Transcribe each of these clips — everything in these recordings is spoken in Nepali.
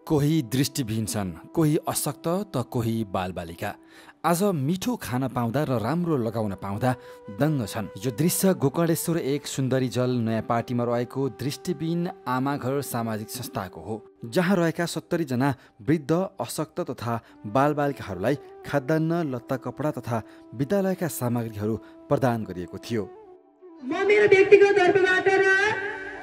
कोही दृष्टिविहीन छन्, कोही अशक्त त कोही बालबालिका। आज मिठो खान पाउँदा र राम्रो लगाउन पाउँदा दङ्ग छन्। यो दृश्य गोकर्णेश्वर एक सुन्दरी जल नयाँ पार्टीमा रहेको दृष्टिविहीन आमाघर सामाजिक संस्थाको हो, जहाँ रहेका 70 जना वृद्ध, अशक्त तथा बालबालिकाहरूलाई खाद्यान्न, लत्ता, कपडा तथा विद्यालयका सामग्रीहरू प्रदान गरिएको थियो। म मेरो व्यक्तिगत तर्फबाट र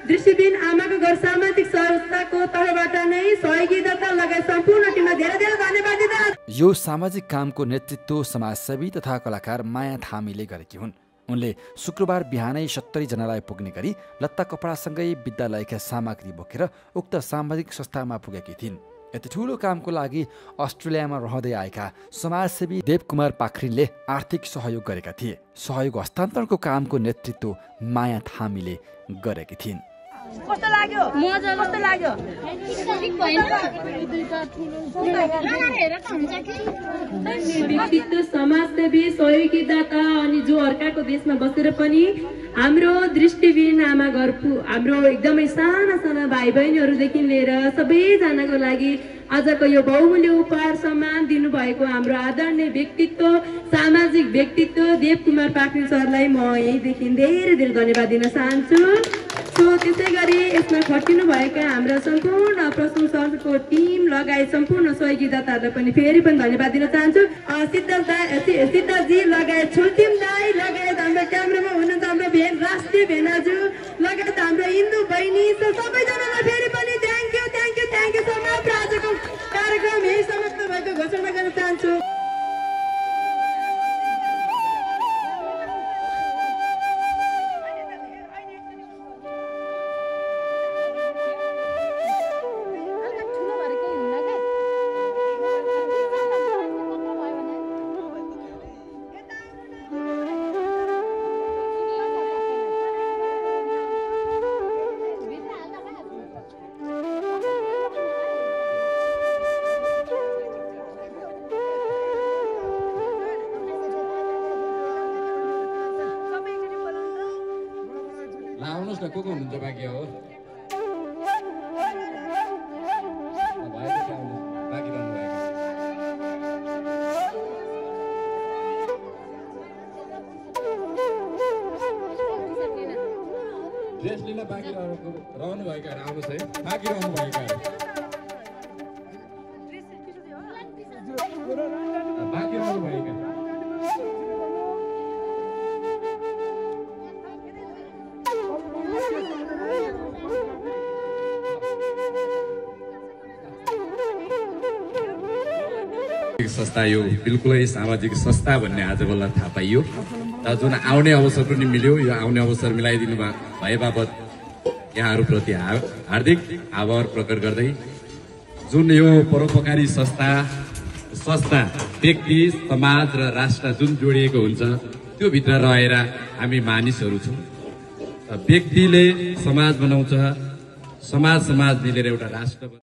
दृष्टिविहीन आमाको घर सामाजिक संस्थाको तर्फबाट नै सहयोगीदाता लगायत सम्पूर्ण टिमलाई धेरै धेरै धन्यवाद दिँदा यो सामाजिक कामको नेतृत्व समाजसेवी तथा कलाकार माया थामीले गरेकी हुन्। उनले शुक्रबार बिहानै 70 जनालाई पुग्ने गरी लत्ता कपडासँगै विद्यालयका सामग्री बोकेर उक्त सामाजिक संस्थामा पुगेकी थिइन्। यति ठुलो कामको लागि अस्ट्रेलियामा रहँदै आएका समाजसेवी देवकुमार पाखरिनले आर्थिक सहयोग गरेका थिए। सहयोग हस्तान्तरणको कामको नेतृत्व माया थामीले गरेकी थिइन्। कस्तो लाग्यो? मजा कस्तो लाग्यो? व्यक्तित्व समाजसेवी सहयोगीदाता अनि जो अर्काको देशमा बसेर पनि हाम्रो दृष्टिविहीन आमा घर हाम्रो एकदमै साना साना भाइ बहिनीहरूदेखि लिएर सबैजनाको लागि आजको यो बहुमूल्य उपहार सम्मान दिनुभएको हाम्रो आदरणीय व्यक्तित्व सामाजिक व्यक्तित्व देवकुमार पाखरिन सरलाई म यहीँदेखि धेरै धेरै धन्यवाद दिन चाहन्छु। त्यसै गरी यसमा खटिनु भएका हाम्रा सम्पूर्ण प्रशंसकको टिम लगायत सम्पूर्ण सहयोगीदाताहरूलाई पनि फेरि पनि धन्यवाद दिन चाहन्छु। सिद्धजी लगायत छुल्टिम दाई लगायत हाम्रो क्यामेरामा हुनुहुन्छ हाम्रो भेन राष्ट्रिय भेनाजु लगायत हाम्रो हिन्दू बहिनी सबैजनालाई फेरि पनि थ्याङ्क यू सो मच। आजको कार्यक्रम यही समाप्त भएको घोषणा गर्न चाहन्छु। आउनुहोस् न, को हुनुहुन्छ बाँकी हो? बाँकी रहनु भएको ड्रेस लिन बाँकी रहनु भएकाहरू आउनुहोस् है, बाँकी रहनु भएकाहरू बाँकी रहनु भएका संस्था यो बिल्कुलै सामाजिक संस्था भन्ने आज बल्ल थाहा पाइयो र जुन आउने अवसर पनि मिल्यो। यो आउने अवसर मिलाइदिनु भए बापत यहाँहरूप्रति हार्दिक आभार प्रकट गर्दै जुन यो परोपकारी संस्था व्यक्ति समाज र राष्ट्र जुन जोडिएको हुन्छ त्यो भित्र रहेर हामी मानिसहरू छौँ। व्यक्तिले समाज बनाउँछ, समाज मिलेर एउटा राष्ट्र